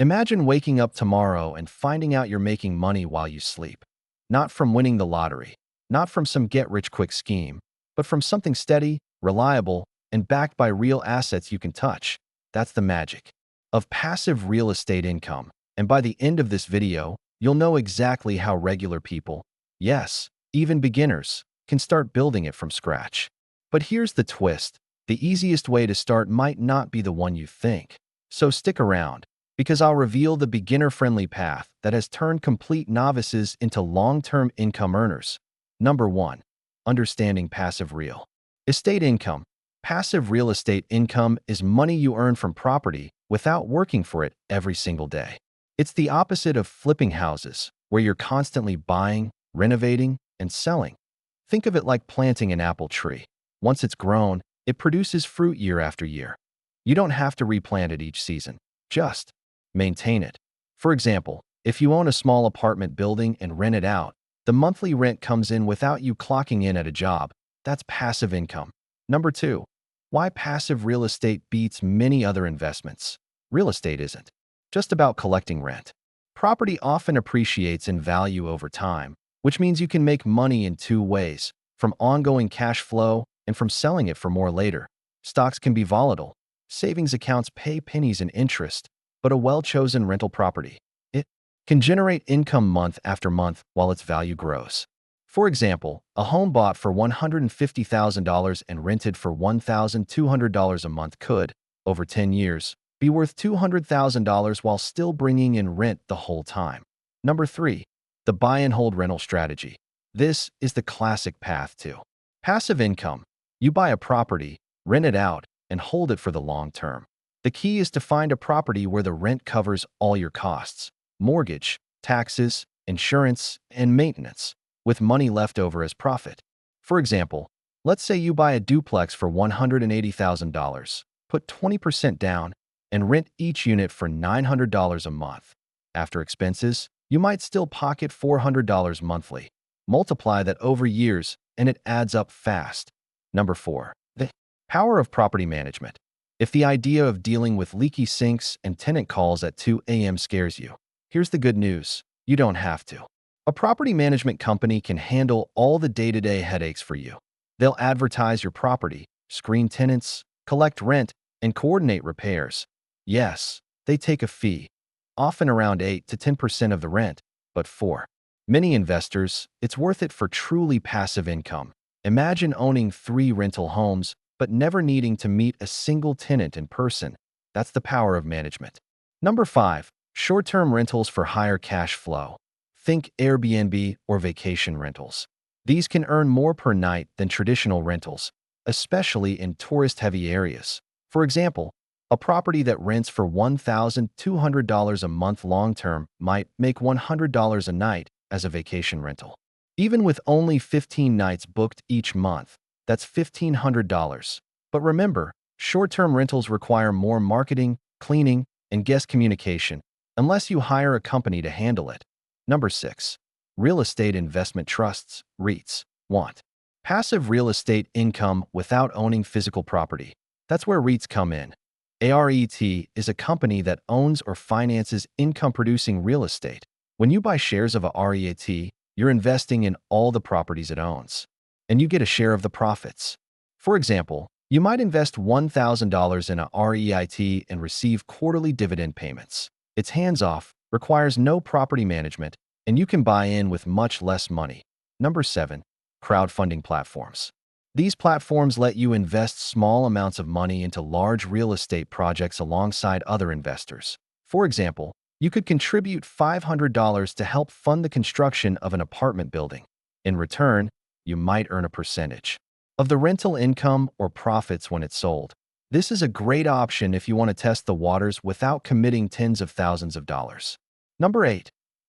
Imagine waking up tomorrow and finding out you're making money while you sleep. Not from winning the lottery, not from some get-rich-quick scheme, but from something steady, reliable, and backed by real assets you can touch. That's the magic of passive real estate income. And by the end of this video, you'll know exactly how regular people, yes, even beginners, can start building it from scratch. But here's the twist. The easiest way to start might not be the one you think. So stick around, because I'll reveal the beginner-friendly path that has turned complete novices into long-term income earners. Number 1. Understanding passive real estate income. Passive real estate income is money you earn from property without working for it every single day. It's the opposite of flipping houses, where you're constantly buying, renovating, and selling. Think of it like planting an apple tree. Once it's grown, it produces fruit year after year. You don't have to replant it each season. Just maintain it. For example, if you own a small apartment building and rent it out, the monthly rent comes in without you clocking in at a job. That's passive income. Number 2. Why passive real estate beats many other investments. Real estate isn't just about collecting rent. Property often appreciates in value over time, which means you can make money in two ways, from ongoing cash flow and from selling it for more later. Stocks can be volatile. Savings accounts pay pennies in interest, but a well-chosen rental property, it can generate income month after month while its value grows. For example, a home bought for $150,000 and rented for $1,200 a month could, over 10 years, be worth $200,000 while still bringing in rent the whole time. Number 3. The buy and hold rental strategy. This is the classic path to passive income. You buy a property, rent it out, and hold it for the long term. The key is to find a property where the rent covers all your costs: mortgage, taxes, insurance, and maintenance, with money left over as profit. For example, let's say you buy a duplex for $180,000, put 20% down, and rent each unit for $900 a month. After expenses, you might still pocket $400 monthly. Multiply that over years, and it adds up fast. Number 4. The power of property management. If the idea of dealing with leaky sinks and tenant calls at 2 a.m. scares you, here's the good news. You don't have to. A property management company can handle all the day-to-day headaches for you. They'll advertise your property, screen tenants, collect rent, and coordinate repairs. Yes, they take a fee, often around 8 to 10% of the rent, but for many investors, it's worth it for truly passive income. Imagine owning 3 rental homes, but never needing to meet a single tenant in person. That's the power of management. Number 5. Short-term rentals for higher cash flow. Think Airbnb or vacation rentals. These can earn more per night than traditional rentals, especially in tourist-heavy areas. For example, a property that rents for $1,200 a month long-term might make $100 a night as a vacation rental. Even with only 15 nights booked each month, that's $1,500. But remember, short-term rentals require more marketing, cleaning, and guest communication, unless you hire a company to handle it. Number 6. Real estate investment trusts, REITs. Want passive real estate income without owning physical property. That's where REITs come in. A REIT is a company that owns or finances income-producing real estate. When you buy shares of a REIT, you're investing in all the properties it owns, and you get a share of the profits. For example, you might invest $1,000 in a REIT and receive quarterly dividend payments. It's hands-off, requires no property management, and you can buy in with much less money. Number 7. Crowdfunding platforms. These platforms let you invest small amounts of money into large real estate projects alongside other investors. For example, you could contribute $500 to help fund the construction of an apartment building. In return, you might earn a percentage of the rental income or profits when it's sold. This is a great option if you want to test the waters without committing tens of thousands of dollars. Number 8.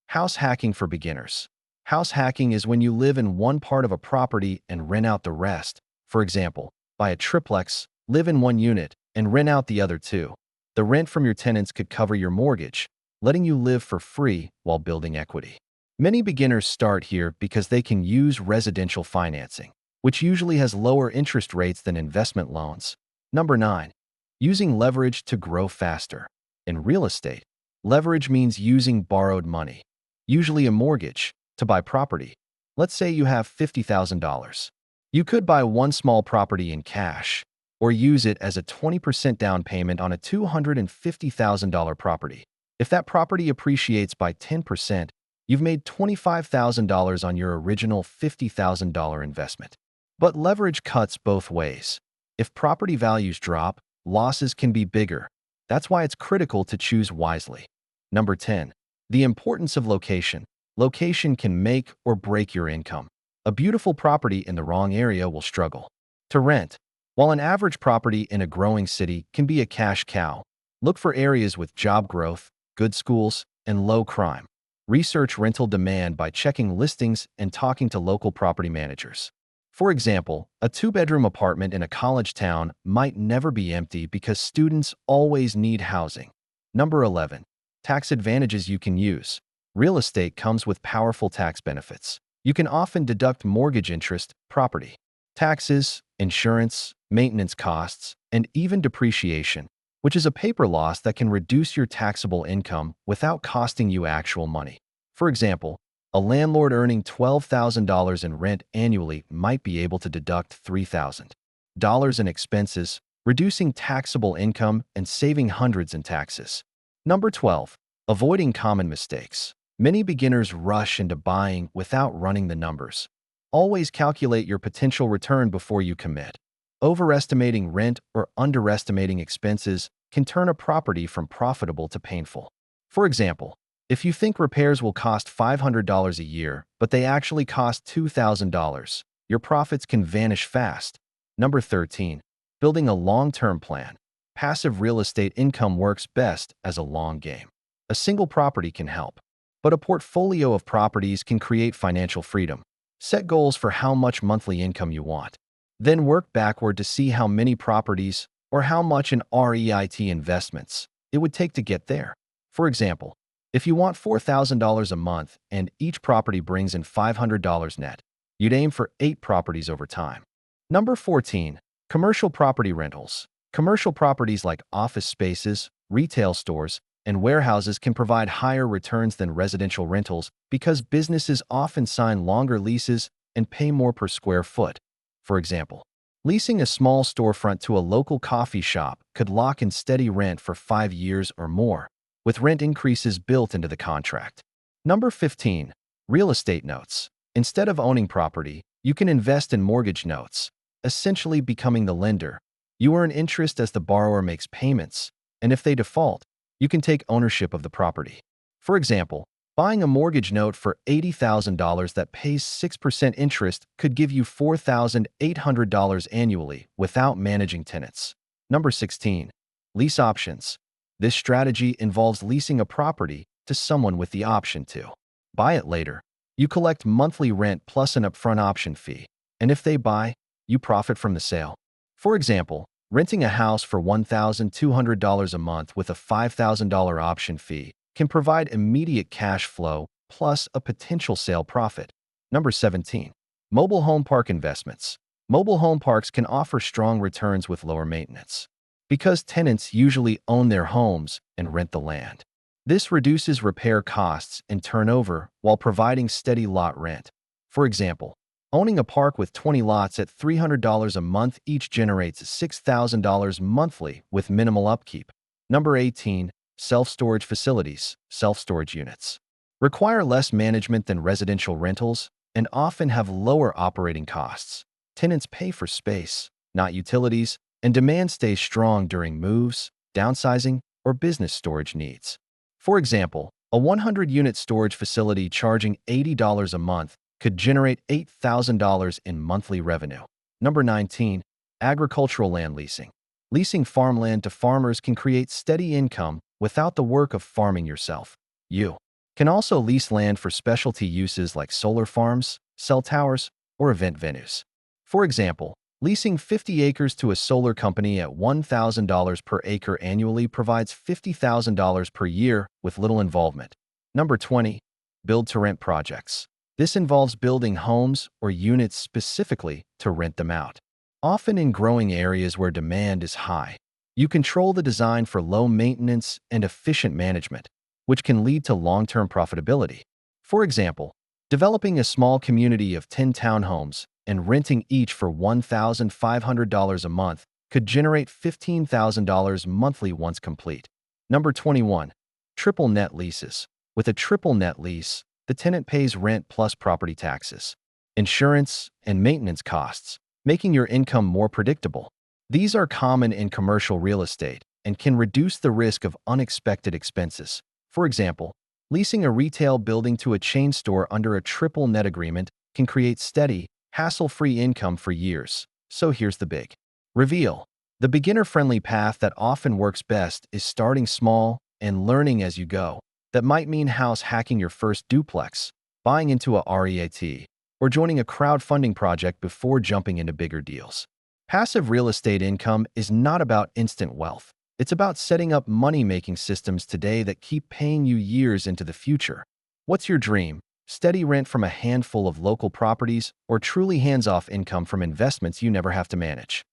House hacking for beginners. House hacking is when you live in one part of a property and rent out the rest. For example, buy a triplex, live in one unit, and rent out the other 2. The rent from your tenants could cover your mortgage, letting you live for free while building equity. Many beginners start here because they can use residential financing, which usually has lower interest rates than investment loans. Number 9. Using leverage to grow faster. In real estate, Leverage means using borrowed money, usually a mortgage, to buy property. Let's say you have $50,000. You could buy one small property in cash, or use it as a 20% down payment on a $250,000 property. If that property appreciates by 10%, you've made $25,000 on your original $50,000 investment. But leverage cuts both ways. If property values drop, losses can be bigger. That's why it's critical to choose wisely. Number 10. The importance of location. Location can make or break your income. A beautiful property in the wrong area will struggle. To rent. While an average property in a growing city can be a cash cow, look for areas with job growth, good schools, and low crime. Research rental demand by checking listings and talking to local property managers. For example, a two-bedroom apartment in a college town might never be empty because students always need housing. Number 11. Tax advantages you can use. Real estate comes with powerful tax benefits. You can often deduct mortgage interest, property taxes, insurance, maintenance costs, and even depreciation, which is a paper loss that can reduce your taxable income without costing you actual money. For example, a landlord earning $12,000 in rent annually might be able to deduct $3,000 in expenses, reducing taxable income and saving hundreds in taxes. Number 12. Avoiding common mistakes. Many beginners rush into buying without running the numbers. Always calculate your potential return before you commit. Overestimating rent or underestimating expenses can turn a property from profitable to painful. For example, if you think repairs will cost $500 a year, but they actually cost $2,000, your profits can vanish fast. Number 13. Building a long-term plan. Passive real estate income works best as a long game. A single property can help, but a portfolio of properties can create financial freedom. Set goals for how much monthly income you want. Then work backward to see how many properties or how much in REIT investments it would take to get there. For example, if you want $4,000 a month and each property brings in $500 net, you'd aim for 8 properties over time. Number 14. Commercial property rentals. Commercial properties like office spaces, retail stores, and warehouses can provide higher returns than residential rentals because businesses often sign longer leases and pay more per square foot. For example, leasing a small storefront to a local coffee shop could lock in steady rent for 5 years or more, with rent increases built into the contract. Number 15. Real estate notes. Instead of owning property, you can invest in mortgage notes, essentially becoming the lender. You earn interest as the borrower makes payments, and if they default, you can take ownership of the property. For example, buying a mortgage note for $80,000 that pays 6% interest could give you $4,800 annually without managing tenants. Number 16. Lease options. This strategy involves leasing a property to someone with the option to buy it later. You collect monthly rent plus an upfront option fee, and if they buy, you profit from the sale. For example, renting a house for $1,200 a month with a $5,000 option fee can provide immediate cash flow plus a potential sale profit. Number 17. Mobile home park investments. Mobile home parks can offer strong returns with lower maintenance because tenants usually own their homes and rent the land. This reduces repair costs and turnover while providing steady lot rent. For example, owning a park with 20 lots at $300 a month each generates $6,000 monthly with minimal upkeep. Number 18. Self-storage facilities, self-storage units. Require less management than residential rentals and often have lower operating costs. Tenants pay for space, not utilities, and demand stays strong during moves, downsizing, or business storage needs. For example, a 100-unit storage facility charging $80 a month could generate $8,000 in monthly revenue. Number 19. Agricultural land leasing. Leasing farmland to farmers can create steady income without the work of farming yourself. You can also lease land for specialty uses like solar farms, cell towers, or event venues. For example, leasing 50 acres to a solar company at $1,000 per acre annually provides $50,000 per year with little involvement. Number 20. Build-to-rent projects. This involves building homes or units specifically to rent them out, often in growing areas where demand is high. You control the design for low maintenance and efficient management. which can lead to long-term profitability. For example, developing a small community of 10 townhomes and renting each for $1,500 a month could generate $15,000 monthly once complete. Number 21. Triple net leases. With a triple net lease, the tenant pays rent plus property taxes, insurance, and maintenance costs, making your income more predictable. These are common in commercial real estate and can reduce the risk of unexpected expenses. For example, leasing a retail building to a chain store under a triple net agreement can create steady, hassle-free income for years. So here's the big reveal. The beginner-friendly path that often works best is starting small and learning as you go. That might mean house hacking your first duplex, buying into a REIT, or joining a crowdfunding project before jumping into bigger deals. Passive real estate income is not about instant wealth. It's about setting up money-making systems today that keep paying you years into the future. What's your dream? Steady rent from a handful of local properties or truly hands-off income from investments you never have to manage?